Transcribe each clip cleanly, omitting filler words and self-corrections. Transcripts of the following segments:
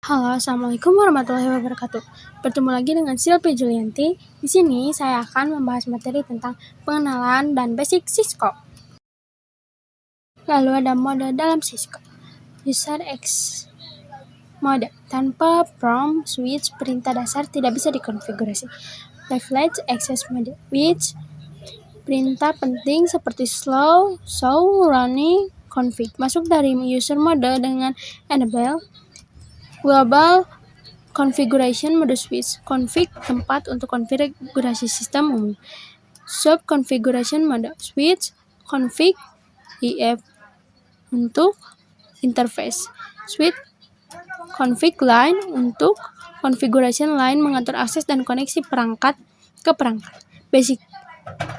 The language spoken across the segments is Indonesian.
Halo, assalamualaikum warahmatullahi wabarakatuh. Bertemu lagi dengan Silvi Julianti. Di sini saya akan membahas materi tentang pengenalan dan basic Cisco. Lalu ada mode dalam Cisco. User X mode. Tanpa prompt switch, perintah dasar tidak bisa dikonfigurasi. Privilege access mode, which perintah penting seperti slow, show, running, config masuk dari user mode dengan enable. Global configuration mode switch, config tempat untuk konfigurasi sistem umum. Sub configuration mode switch, config IF untuk interface. Switch config line untuk configuration line mengatur akses dan koneksi perangkat ke perangkat. Basic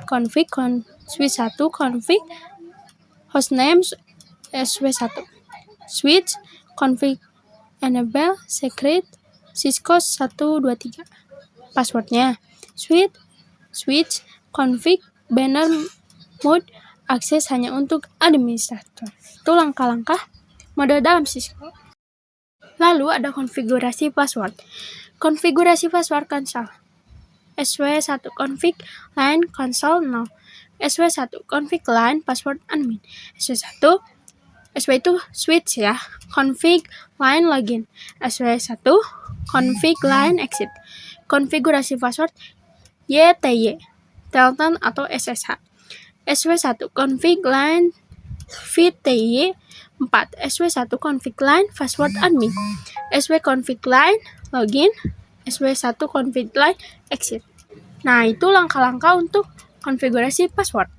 config switch 1 config hostname SW1. Switch config enable secret Cisco 123. Passwordnya switch config banner mode akses hanya untuk administrator. Itu langkah-langkah mode dalam Cisco. Lalu ada konfigurasi password. Konfigurasi password console. SW1 config line console no. SW1 config line password admin. SW itu switch ya. Config line login. SW1 config line exit. Konfigurasi password YTY, Telton atau SSH. SW1 config line VTY 4. SW1 config line password admin. SW config line login. SW1 config line exit. Nah, itu langkah-langkah untuk konfigurasi password.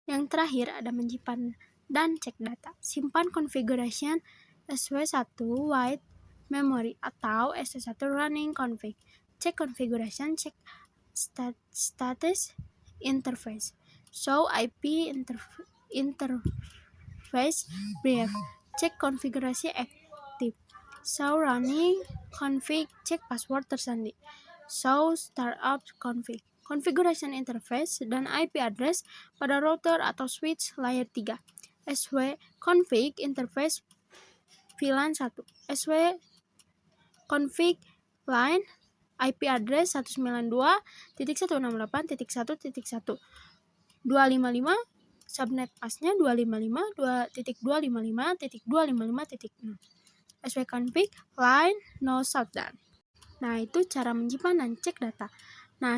Yang terakhir ada menyimpan dan cek data. Simpan configuration SW1 wide memory atau SW1 running config. Cek configuration, cek status interface. Show IP interface brief. Cek konfigurasi aktif. Show running config, cek password tersandi. Show startup config. Configuration interface dan IP address pada router atau switch layer 3. SW config interface VLAN 1. SW config line IP address 192.168.1.1 255 subnet pasnya 255.255.255.6. SW config line no shutdown. Nah, itu cara menyimpan dan cek data. Nah,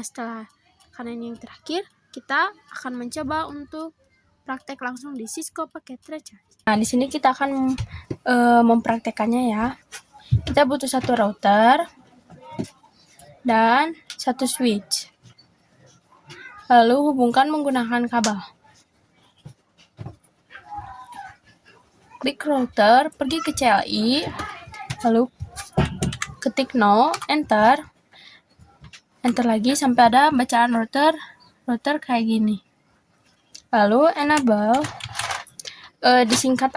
karena ini yang terakhir, kita akan mencoba untuk praktek langsung di Cisco Packet Recharge. Nah, di sini kita akan mempraktekannya ya. Kita butuh satu router dan satu switch. Lalu hubungkan menggunakan kabel. Klik router, pergi ke CLI, lalu ketik no, enter lagi sampai ada bacaan router kayak gini. Lalu enable, disingkat,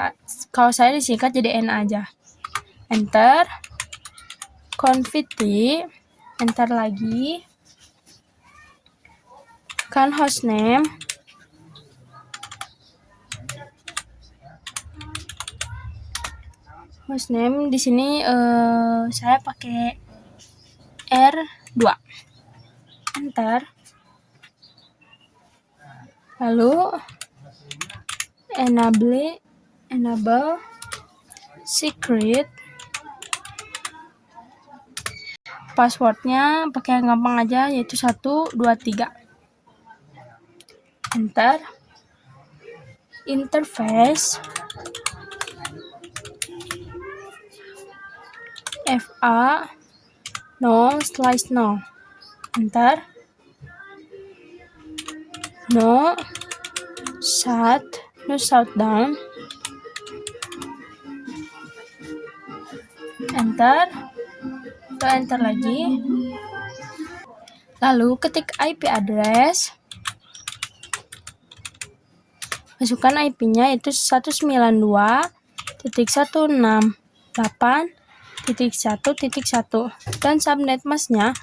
kalau saya disingkat jadi N aja. Enter, config, enter lagi, kan hostname, di sini saya pakai R2. Enter. Lalu enable secret. Passwordnya pakai yang gampang aja, yaitu 123. Enter. Interface FA no/no. Enter. No shutdown. Enter. Enter lagi. Lalu ketik IP address. Masukkan IP-nya itu 192.168.1.1 dan subnet masknya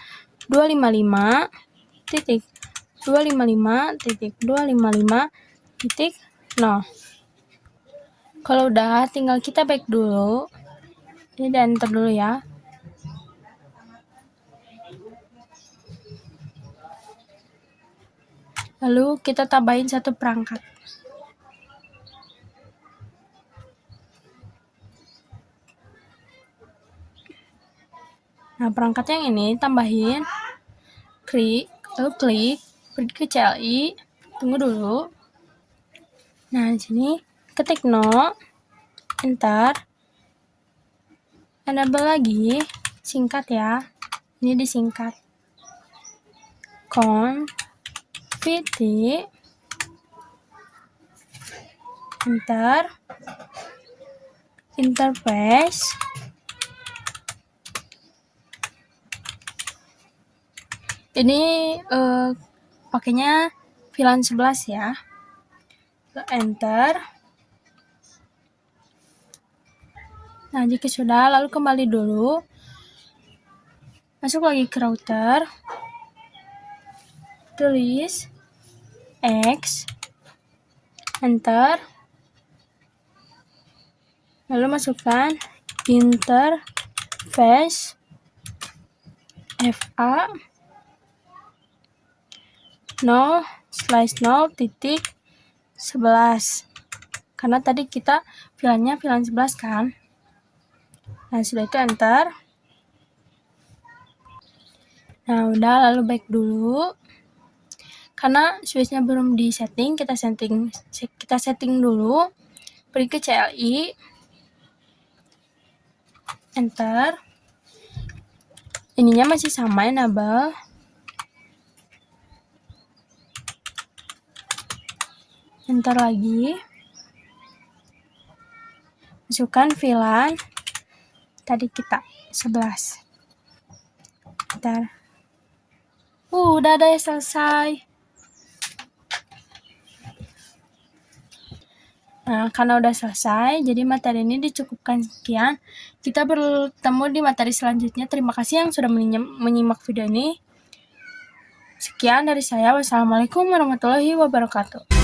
255.255.255.0. Kalau udah, tinggal kita back dulu. Jadi enter dulu ya. Lalu kita tambahin satu perangkat. Nah, perangkat yang ini tambahin, lalu klik, pergi ke CLI, tunggu dulu. Nah, di sini ketik no, enter, enable lagi, singkat ya. Ini disingkat. Config, enter, interface, ini pakainya VLAN 11 ya. Enter. Nah, jika sudah, lalu kembali dulu. Masuk lagi ke router. Tulis X, enter. Lalu masukkan interface FA 0/0.11 karena tadi kita VLAN-nya VLAN 11 kan. Nah, sudah itu enter. Nah, udah, lalu back dulu. Karena switch-nya belum di setting, kita setting dulu. Pergi ke CLI, enter. Ininya masih sama, enable. Enter lagi. Masukkan VLAN tadi kita 11. Enter. Udah ada yang selesai. Nah, karena udah selesai, jadi materi ini dicukupkan sekian. Kita bertemu di materi selanjutnya. Terima kasih yang sudah menyimak video ini. Sekian dari saya. Wassalamualaikum warahmatullahi wabarakatuh.